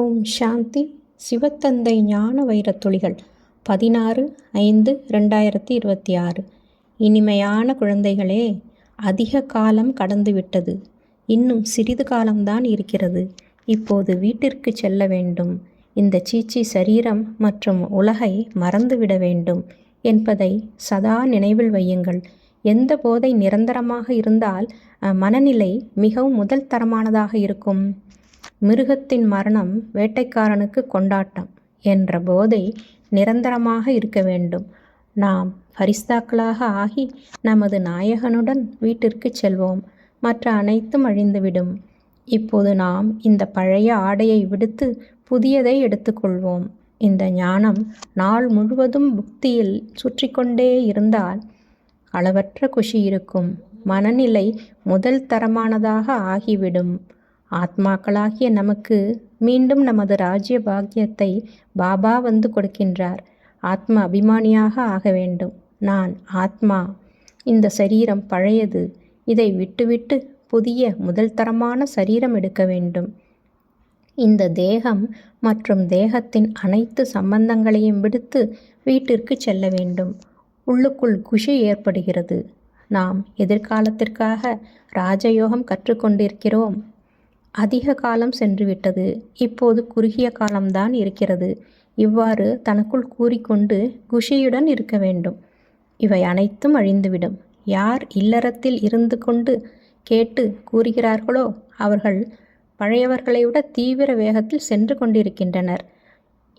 ஓம் சாந்தி. சிவத்தந்தை ஞான வைரத்துளிகள் 16/5/2026. இனிமையான குழந்தைகளே, அதிக காலம் கடந்துவிட்டது. இன்னும் சிறிது காலம்தான் இருக்கிறது. இப்போது வீட்டிற்கு செல்ல வேண்டும். இந்த சீச்சி சரீரம் மற்றும் உலகை மறந்துவிட வேண்டும் என்பதை சதா நினைவில் வையுங்கள். எந்த போதை நிரந்தரமாக இருந்தால் மனநிலை மிகவும் முதல் தரமானதாக இருக்கும்? மிருகத்தின் மரணம் வேட்டைக்காரனுக்கு கொண்டாட்டம் என்ற போதை நிரந்தரமாக இருக்க வேண்டும். நாம் பரிஸ்தாக்களாக ஆகி நமது நாயகனுடன் வீட்டிற்கு செல்வோம். மற்ற அனைத்தும் அழிந்துவிடும். இப்போது நாம் இந்த பழைய ஆடையை விடுத்து புதியதை எடுத்துக்கொள்வோம். இந்த ஞானம் நாள் முழுவதும் புக்தியில் சுற்றி கொண்டே இருந்தால் அளவற்ற குஷி இருக்கும். மனநிலை முதல் தரமானதாக ஆகிவிடும். ஆத்மாக்களாகிய நமக்கு மீண்டும் நமது ராஜ்ய பாக்கியத்தை பாபா வந்து கொடுக்கின்றார். ஆத்ம அபிமானியாக ஆக வேண்டும். நான் ஆத்மா. இந்த சரீரம் பழையது. இதை விட்டுவிட்டு புதிய முதல் தரமான சரீரம் எடுக்க வேண்டும். இந்த தேகம் மற்றும் தேகத்தின் அனைத்து சம்பந்தங்களையும் விடுத்து வீட்டிற்கு செல்ல வேண்டும். உள்ளுக்குள் குஷி ஏற்படுகிறது. நாம் எதிர்காலத்திற்காக ராஜயோகம் கற்றுக்கொண்டிருக்கிறோம். அதிக காலம் சென்றுவிட்டது. இப்போது குறுகிய காலம்தான் இருக்கிறது. இவ்வாறு தனக்குள் கூறிக்கொண்டு குஷியுடன் இருக்க வேண்டும். இவை அனைத்தும் அழிந்துவிடும். யார் இல்லறத்தில் இருந்து கொண்டு கேட்டு கூறுகிறார்களோ அவர்கள் பழையவர்களை விட தீவிர வேகத்தில் சென்று கொண்டிருக்கின்றனர்.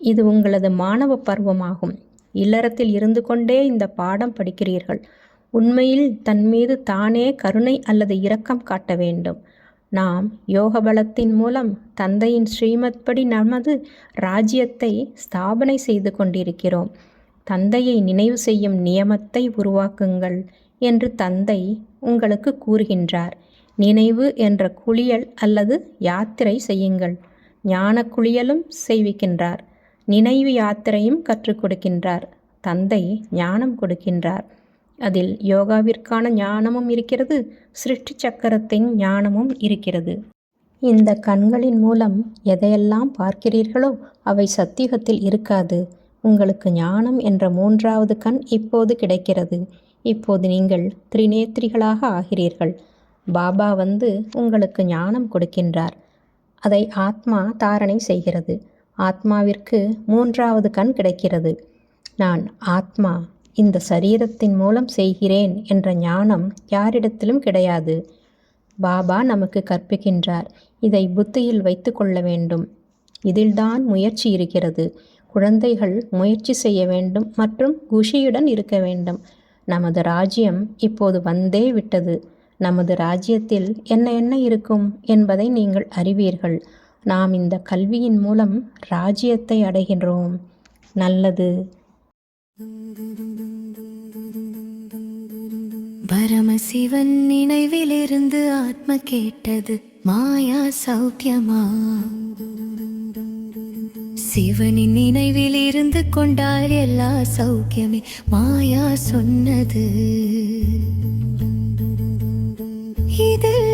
இது உங்களது மாணவ பருவமாகும். இல்லறத்தில் இருந்து கொண்டே இந்த பாடம் படிக்கிறீர்கள். உண்மையில் தன் மீது தானே கருணை அல்லது இரக்கம் காட்ட வேண்டும். நாம் யோக பலத்தின் மூலம் தந்தையின் ஸ்ரீமத் படி நமது ராஜ்யத்தை ஸ்தாபனை செய்து கொண்டிருக்கிறோம். தந்தையை நினைவு செய்யும் நியமத்தை உருவாக்குங்கள் என்று தந்தை உங்களுக்கு கூறுகின்றார். நினைவு என்ற குளியல் அல்லது யாத்திரை செய்யுங்கள். ஞான குளியலும் செய்விக்கின்றார். நினைவு யாத்திரையும் கற்றுக் கொடுக்கின்றார். தந்தை ஞானம் கொடுக்கின்றார். அதில் யோகாவிற்கான ஞானமும் இருக்கிறது, சிருஷ்டி சக்கரத்தின் ஞானமும் இருக்கிறது. இந்த கண்களின் மூலம் எதையெல்லாம் பார்க்கிறீர்களோ அவை சத்தியுகத்தில் இருக்காது. உங்களுக்கு ஞானம் என்ற மூன்றாவது கண் இப்போது கிடைக்கிறது. இப்போது நீங்கள் திரிநேத்திரிகளாக ஆகிறீர்கள். பாபா வந்து உங்களுக்கு ஞானம் கொடுக்கின்றார். அதை ஆத்மா தாரணை செய்கிறது. ஆத்மாவிற்கு மூன்றாவது கண் கிடைக்கிறது. நான் ஆத்மா, இந்த சரீரத்தின் மூலம் செய்கிறேன் என்ற ஞானம் யாரிடத்திலும் கிடையாது. பாபா நமக்கு கற்பிக்கின்றார். இதை புத்தியில் வைத்து கொள்ள வேண்டும். இதில்தான் முயற்சி இருக்கிறது. குழந்தைகள் முயற்சி செய்ய வேண்டும் மற்றும் குஷியுடன் இருக்க வேண்டும். நமது ராஜ்யம் இப்போது வந்தே விட்டது. நமது ராஜ்யத்தில் என்ன இருக்கும் என்பதை நீங்கள் அறிவீர்கள். நாம் இந்த கல்வியின் மூலம் ராஜ்யத்தை அடைகின்றோம். நல்லது. பரமசிவன் நினைவிலிருந்து ஆத்ம கேட்டது மாயா சௌக்கியமா. சிவனின் நினைவில் இருந்து கொண்டால் எல்லா சௌக்கியமே மாயா சொன்னது. இதில்